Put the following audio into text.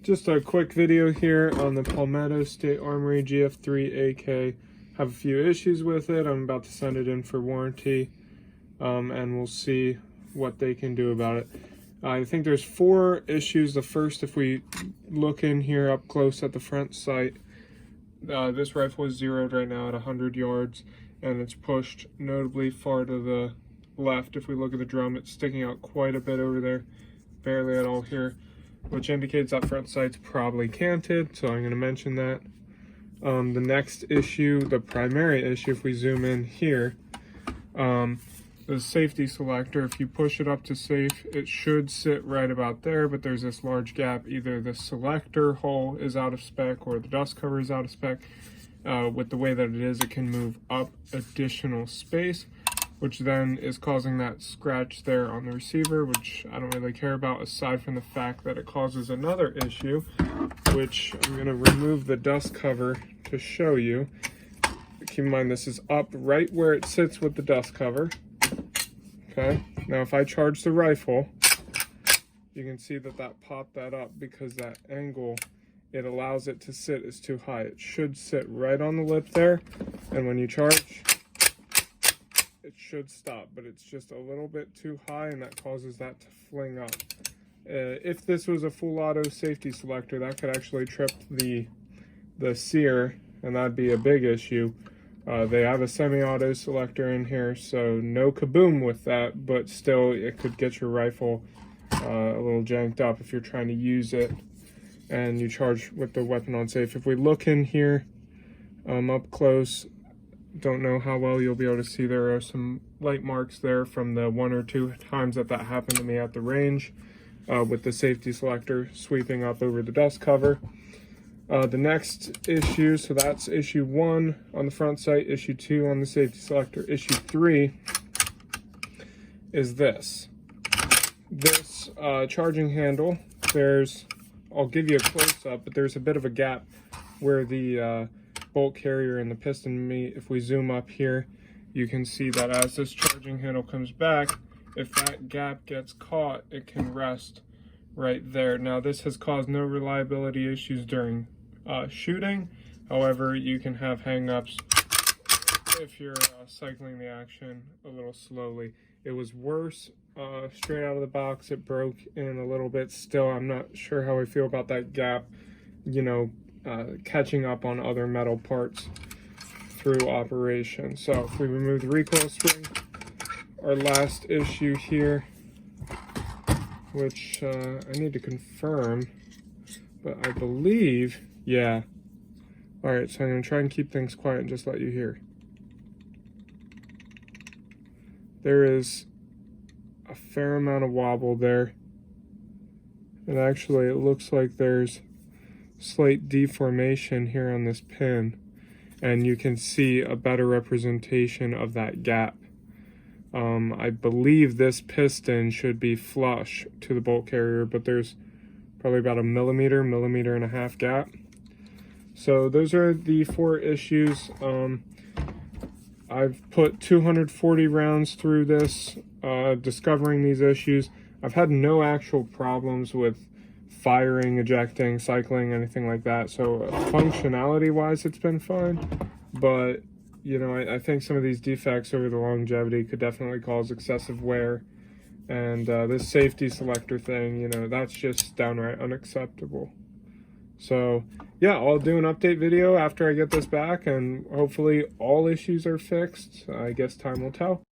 Just a quick video here on the Palmetto State Armory gf3 AK. Have a few issues with it. I'm about to send it in for warranty, and we'll see what they can do about it. I think there's 4 issues. The first, if we look in here up close at the front sight, this rifle is zeroed right now at 100 yards, and it's pushed notably far to the left. If we look at the drum, it's sticking out quite a bit over there, barely at all here, which indicates that front sight's probably canted, so I'm going to mention that. The next issue, the primary issue, if we zoom in here, the safety selector, if you push it up to safe, it should sit right about there, but there's this large gap. Either the selector hole is out of spec or the dust cover is out of spec. With the way that it is, it can move up additional space, which then is causing that scratch there on the receiver, which I don't really care about, aside from the fact that it causes another issue, which I'm going to remove the dust cover to show you. Keep in mind, this is up right where it sits with the dust cover. Okay, now if I charge the rifle, you can see that popped that up because that angle, it allows it to sit, is too high. It should sit right on the lip there, and when you charge, it should stop, but it's just a little bit too high, and that causes that to fling up. If this was a full auto safety selector, that could actually trip the sear, and that'd be a big issue. They have a semi-auto selector in here, so no kaboom with that, but still it could get your rifle a little janked up if you're trying to use it and you charge with the weapon on safe. If we look in here up close, don't know how well you'll be able to see, there are some light marks there from the 1 or 2 times that happened to me at the range with the safety selector sweeping up over the dust cover. The next issue, so that's issue 1 on the front sight, issue 2 on the safety selector. Issue 3 is this charging handle. I'll give you a close-up, but there's a bit of a gap where the bolt carrier and the piston meet. If we zoom up here, you can see that as this charging handle comes back, if that gap gets caught, it can rest right there. Now, this has caused no reliability issues during shooting. However, you can have hang-ups if you're cycling the action a little slowly. It was worse straight out of the box. It broke in a little bit. Still, I'm not sure how I feel about that gap, catching up on other metal parts through operation. So if we remove the recoil spring, our last issue here, which I need to confirm, but I believe, yeah. All right, so I'm gonna try and keep things quiet and just let you hear. There is a fair amount of wobble there. And actually, it looks like there's slight deformation here on this pin, and you can see a better representation of that gap. I believe this piston should be flush to the bolt carrier, but there's probably about a millimeter and a half gap. So those are the 4 issues. I've put 240 rounds through this, discovering these issues. I've had no actual problems with firing, ejecting, cycling, anything like that. So functionality-wise, it's been fine. But, I think some of these defects over the longevity could definitely cause excessive wear. And this safety selector thing, that's just downright unacceptable. So, yeah, I'll do an update video after I get this back, and hopefully all issues are fixed. I guess time will tell.